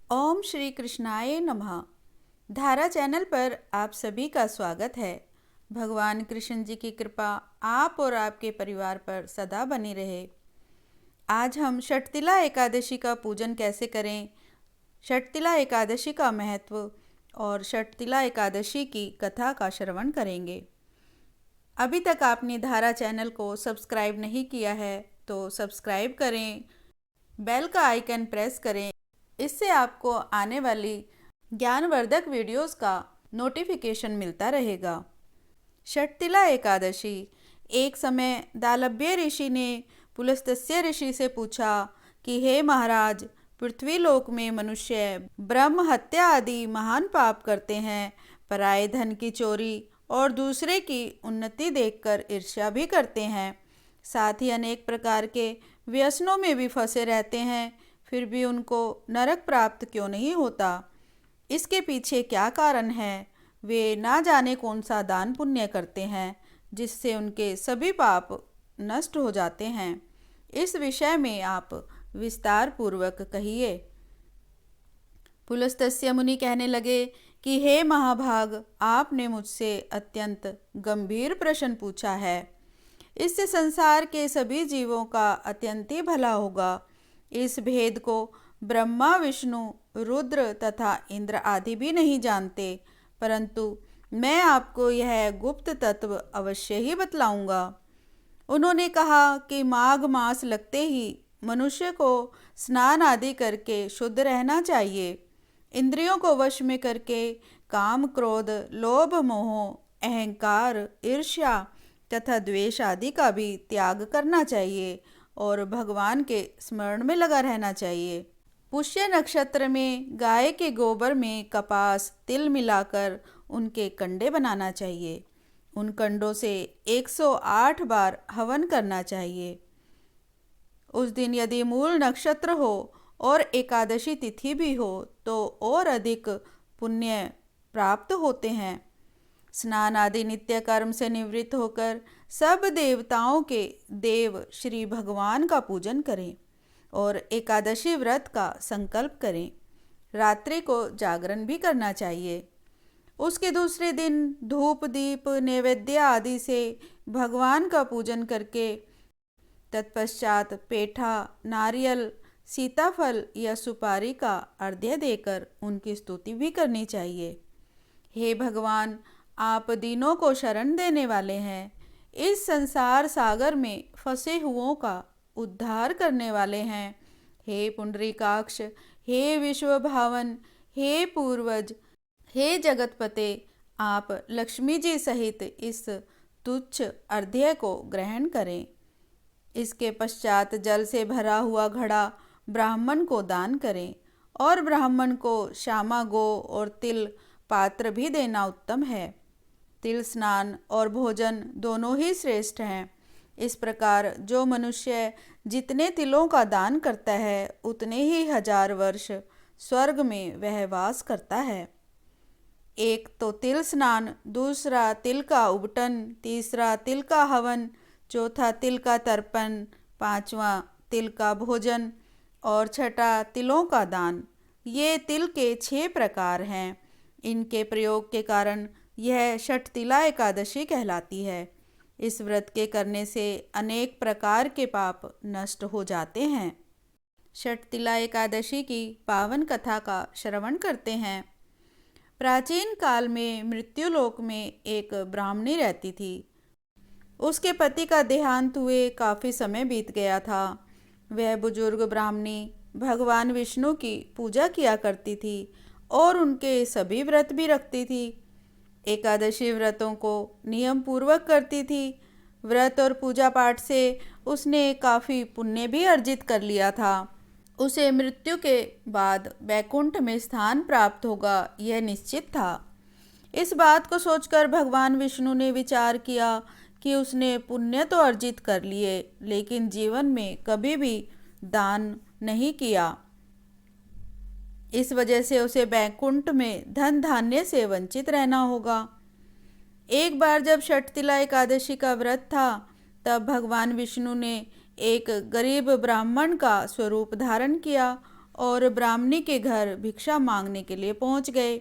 ओम श्री कृष्णाय नमः। धारा चैनल पर आप सभी का स्वागत है। भगवान कृष्ण जी की कृपा आप और आपके परिवार पर सदा बनी रहे। आज हम षटतिला एकादशी का पूजन कैसे करें, षटतिला एकादशी का महत्व और षटतिला एकादशी की कथा का श्रवण करेंगे। अभी तक आपने धारा चैनल को सब्सक्राइब नहीं किया है तो सब्सक्राइब करें, बेल का आइकन प्रेस करें। इससे आपको आने वाली ज्ञानवर्धक वीडियोस का नोटिफिकेशन मिलता रहेगा। षटतिला एकादशी। एक समय दालभ्य ऋषि ने पुलस्त्य ऋषि से पूछा कि हे महाराज, पृथ्वीलोक में मनुष्य ब्रह्म हत्या आदि महान पाप करते हैं, पराये धन की चोरी और दूसरे की उन्नति देखकर ईर्ष्या भी करते हैं, साथ ही अनेक प्रकार के व्यसनों में भी फंसे रहते हैं, फिर भी उनको नरक प्राप्त क्यों नहीं होता? इसके पीछे क्या कारण है? वे ना जाने कौन सा दान पुण्य करते हैं जिससे उनके सभी पाप नष्ट हो जाते हैं। इस विषय में आप विस्तार पूर्वक कहिए। पुलस्त्य मुनि कहने लगे कि हे महाभाग, आपने मुझसे अत्यंत गंभीर प्रश्न पूछा है। इससे संसार के सभी जीवों का अत्यंत ही भला होगा। इस भेद को ब्रह्मा, विष्णु, रुद्र तथा इंद्र आदि भी नहीं जानते, परंतु मैं आपको यह गुप्त तत्व अवश्य ही बतलाऊंगा। उन्होंने कहा कि माघ मास लगते ही मनुष्य को स्नान आदि करके शुद्ध रहना चाहिए। इंद्रियों को वश में करके काम, क्रोध, लोभ, मोह, अहंकार, ईर्ष्या तथा द्वेष आदि का भी त्याग करना चाहिए और भगवान के स्मरण में लगा रहना चाहिए। पुष्य नक्षत्र में गाय के गोबर में कपास, तिल मिलाकर उनके कंडे बनाना चाहिए। उन कंडों से 108 बार हवन करना चाहिए। उस दिन यदि मूल नक्षत्र हो और एकादशी तिथि भी हो तो और अधिक पुण्य प्राप्त होते हैं। स्नान आदि नित्य कर्म से निवृत्त होकर सब देवताओं के देव श्री भगवान का पूजन करें और एकादशी व्रत का संकल्प करें। रात्रि को जागरण भी करना चाहिए। उसके दूसरे दिन धूप, दीप, नैवेद्य आदि से भगवान का पूजन करके तत्पश्चात पेठा, नारियल, सीताफल या सुपारी का अर्घ्य देकर उनकी स्तुति भी करनी चाहिए। हे भगवान, आप दीनों को शरण देने वाले हैं, इस संसार सागर में फंसे हुओं का उद्धार करने वाले हैं। हे पुंडरीकाक्ष, हे विश्वभावन, हे पूर्वज, हे जगतपते, आप लक्ष्मी जी सहित इस तुच्छ अर्घ्य को ग्रहण करें। इसके पश्चात जल से भरा हुआ घड़ा ब्राह्मण को दान करें और ब्राह्मण को श्यामा गो और तिल पात्र भी देना उत्तम है। तिल स्नान और भोजन दोनों ही श्रेष्ठ हैं। इस प्रकार जो मनुष्य जितने तिलों का दान करता है उतने ही 1000 वर्ष स्वर्ग में वह वास करता है। एक तो तिल स्नान, दूसरा तिल का उबटन, तीसरा तिल का हवन, चौथा तिल का तर्पण, पांचवा तिल का भोजन और छठा तिलों का दान। ये तिल के 6 प्रकार हैं। इनके प्रयोग के कारण यह षटतिला एकादशी कहलाती है। इस व्रत के करने से अनेक प्रकार के पाप नष्ट हो जाते हैं। षटतिला एकादशी की पावन कथा का श्रवण करते हैं। प्राचीन काल में मृत्युलोक में एक ब्राह्मणी रहती थी। उसके पति का देहांत हुए काफ़ी समय बीत गया था। वह बुजुर्ग ब्राह्मणी भगवान विष्णु की पूजा किया करती थी और उनके सभी व्रत भी रखती थी। एकादशी व्रतों को नियम पूर्वक करती थी। व्रत और पूजा पाठ से उसने काफ़ी पुण्य भी अर्जित कर लिया था। उसे मृत्यु के बाद वैकुंठ में स्थान प्राप्त होगा, यह निश्चित था। इस बात को सोचकर भगवान विष्णु ने विचार किया कि उसने पुण्य तो अर्जित कर लिए, लेकिन जीवन में कभी भी दान नहीं किया। इस वजह से उसे वैकुंठ में धन धान्य से वंचित रहना होगा। एक बार जब षटतिला एकादशी का व्रत था, तब भगवान विष्णु ने एक गरीब ब्राह्मण का स्वरूप धारण किया और ब्राह्मणी के घर भिक्षा मांगने के लिए पहुंच गए।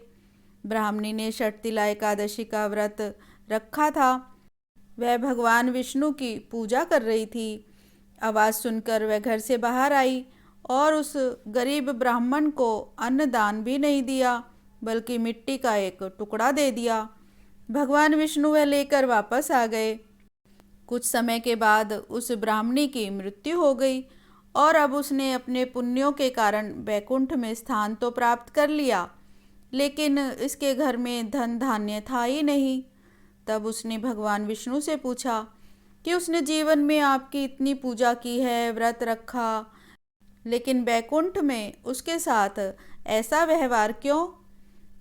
ब्राह्मणी ने षटतिला एकादशी का व्रत रखा था। वह भगवान विष्णु की पूजा कर रही थी। आवाज़ सुनकर वह घर से बाहर आई और उस गरीब ब्राह्मण को अन्न दान भी नहीं दिया, बल्कि मिट्टी का एक टुकड़ा दे दिया। भगवान विष्णु वह लेकर वापस आ गए। कुछ समय के बाद उस ब्राह्मणी की मृत्यु हो गई और अब उसने अपने पुण्यों के कारण वैकुंठ में स्थान तो प्राप्त कर लिया, लेकिन इसके घर में धन धान्य था ही नहीं। तब उसने भगवान विष्णु से पूछा कि उसने जीवन में आपकी इतनी पूजा की है, व्रत रखा, लेकिन बैकुंठ में उसके साथ ऐसा व्यवहार क्यों?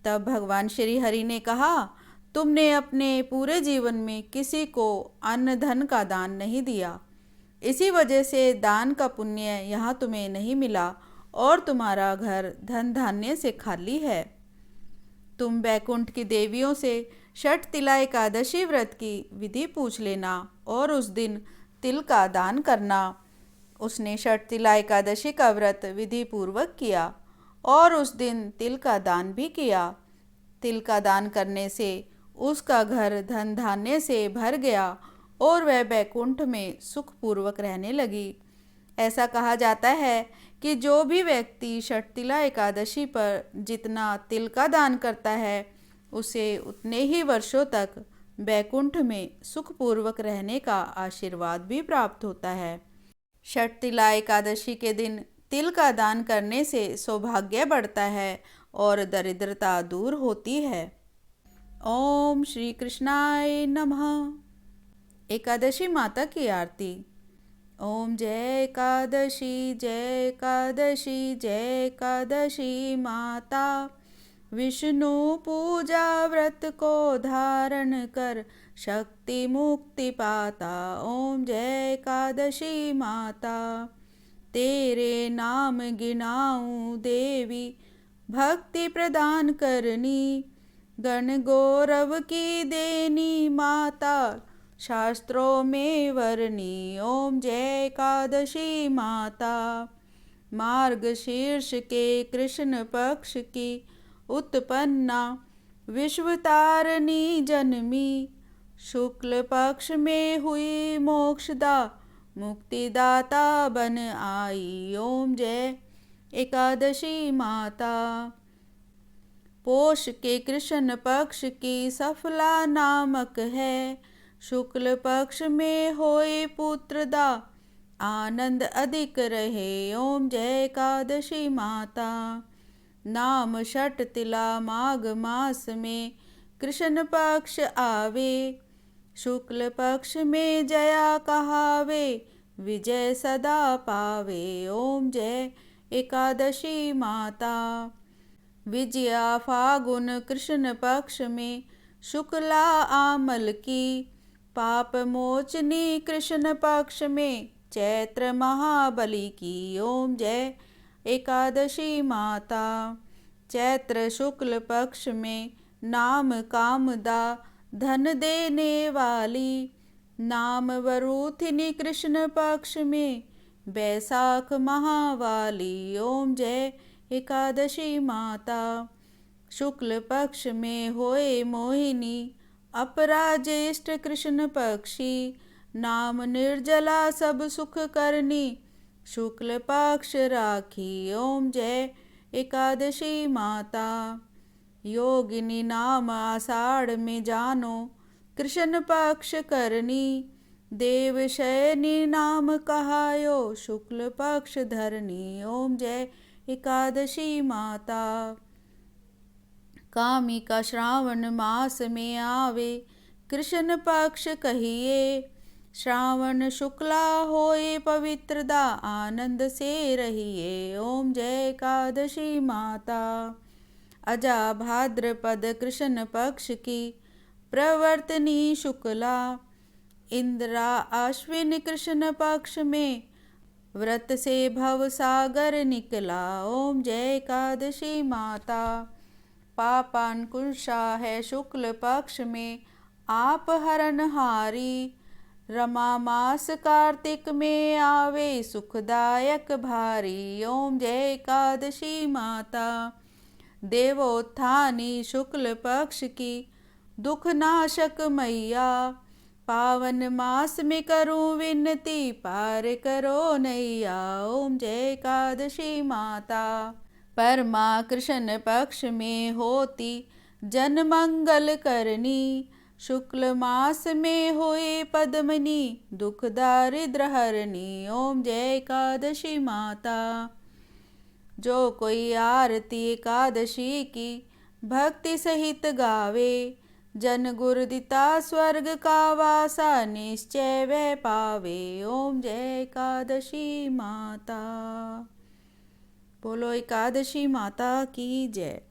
तब भगवान श्री हरि ने कहा, तुमने अपने पूरे जीवन में किसी को अन्न धन का दान नहीं दिया, इसी वजह से दान का पुण्य यहाँ तुम्हें नहीं मिला और तुम्हारा घर धन धान्य से खाली है। तुम बैकुंठ की देवियों से षटतिला एकादशी व्रत की विधि पूछ लेना और उस दिन तिल का दान करना। उसने षटतिला एकादशी का व्रत विधि पूर्वक किया और उस दिन तिल का दान भी किया। तिल का दान करने से उसका घर धन धान्य से भर गया और वह बैकुंठ में सुखपूर्वक रहने लगी। ऐसा कहा जाता है कि जो भी व्यक्ति षटतिला एकादशी पर जितना तिल का दान करता है, उसे उतने ही वर्षों तक बैकुंठ में सुखपूर्वक रहने का आशीर्वाद भी प्राप्त होता है। षटतिला एकादशी के दिन तिल का दान करने से सौभाग्य बढ़ता है और दरिद्रता दूर होती है। ओम श्री कृष्णाय नमः। एकादशी माता की आरती। ओम जय एकादशी जय एकादशी जय एकादशी माता, विष्णु पूजा व्रत को धारण कर शक्ति मुक्ति पाता। ओम जय एकादशी माता, तेरे नाम गिनाऊं देवी, भक्ति प्रदान करनी, गण गौरव की देनी माता, शास्त्रों में वर्णी। ओम जय एकादशी माता, मार्ग शीर्ष के कृष्ण पक्ष की उत्पन्ना, विश्व तारणी जन्मी, शुक्ल पक्ष में हुई मोक्षदा, मुक्तिदाता बन आई। ओम जय एकादशी माता, पोष के कृष्ण पक्ष की सफला नामक है, शुक्ल पक्ष में होए पुत्रदा, आनंद अधिक रहे। ओम जय एकादशी माता, नाम षटतिला माघ मास में कृष्ण पक्ष आवे, शुक्ल पक्ष में जया कहावे, विजय सदा पावे। ओम जय एकादशी माता, विजया फागुन कृष्ण पक्ष में शुक्ला आमल की, पाप मोचनी कृष्ण पक्ष में चैत्र महाबली की। ओम जय एकादशी माता, चैत्र शुक्ल पक्ष में नाम कामदा, धन देने वाली, नाम वरूथिनी कृष्ण पक्ष में बैसाख महावाली। ओम जय एकादशी माता, शुक्ल पक्ष में होए मोहिनी, अपराजेष्ठ कृष्ण पक्षी, नाम निर्जला सब सुख करनी, शुक्ल पक्ष राखी। ओम जय एकादशी माता, योगिनी नाम आषाढ़ में जानो, कृष्ण पक्ष करनी, देव शयनी नाम कहायो, शुक्ल पक्ष धरनी। ओम जय एकादशी माता, कामिका श्रावण मास में आवे, कृष्ण पक्ष कहिए, श्रावण शुक्ला होए पवित्रदा, आनंद से रहिए। ओम जय एकादशी माता, अजा भाद्रपद कृष्ण पक्ष की प्रवर्तनी शुक्ला, इंद्रा अश्विन कृष्ण पक्ष में व्रत से भव सागर निकला। ओम जय एकादशी माता, पापांकुशा है शुक्ल पक्ष में आप हरणहारी, रमा मास कार्तिक में आवे सुखदायक भारी। ओम जय एकादशी माता। देवोत्थानी शुक्ल पक्ष की दुख नाशक मैया। पावन मास में करूं विनती पार करो नैया। ओम जय एकादशी माता। परमा कृष्ण पक्ष में होती जन मंगल करनी। शुक्ल मास में होए पद्मनी दुख दारिद्र हरनी। ओम जय एकादशी माता। जो कोई आरती एकादशी की भक्ति सहित गावे। जन गुरुदिता स्वर्ग का वासा निश्चय वह पावे। ओम जय एकादशी माता। बोलो एकादशी माता की जय।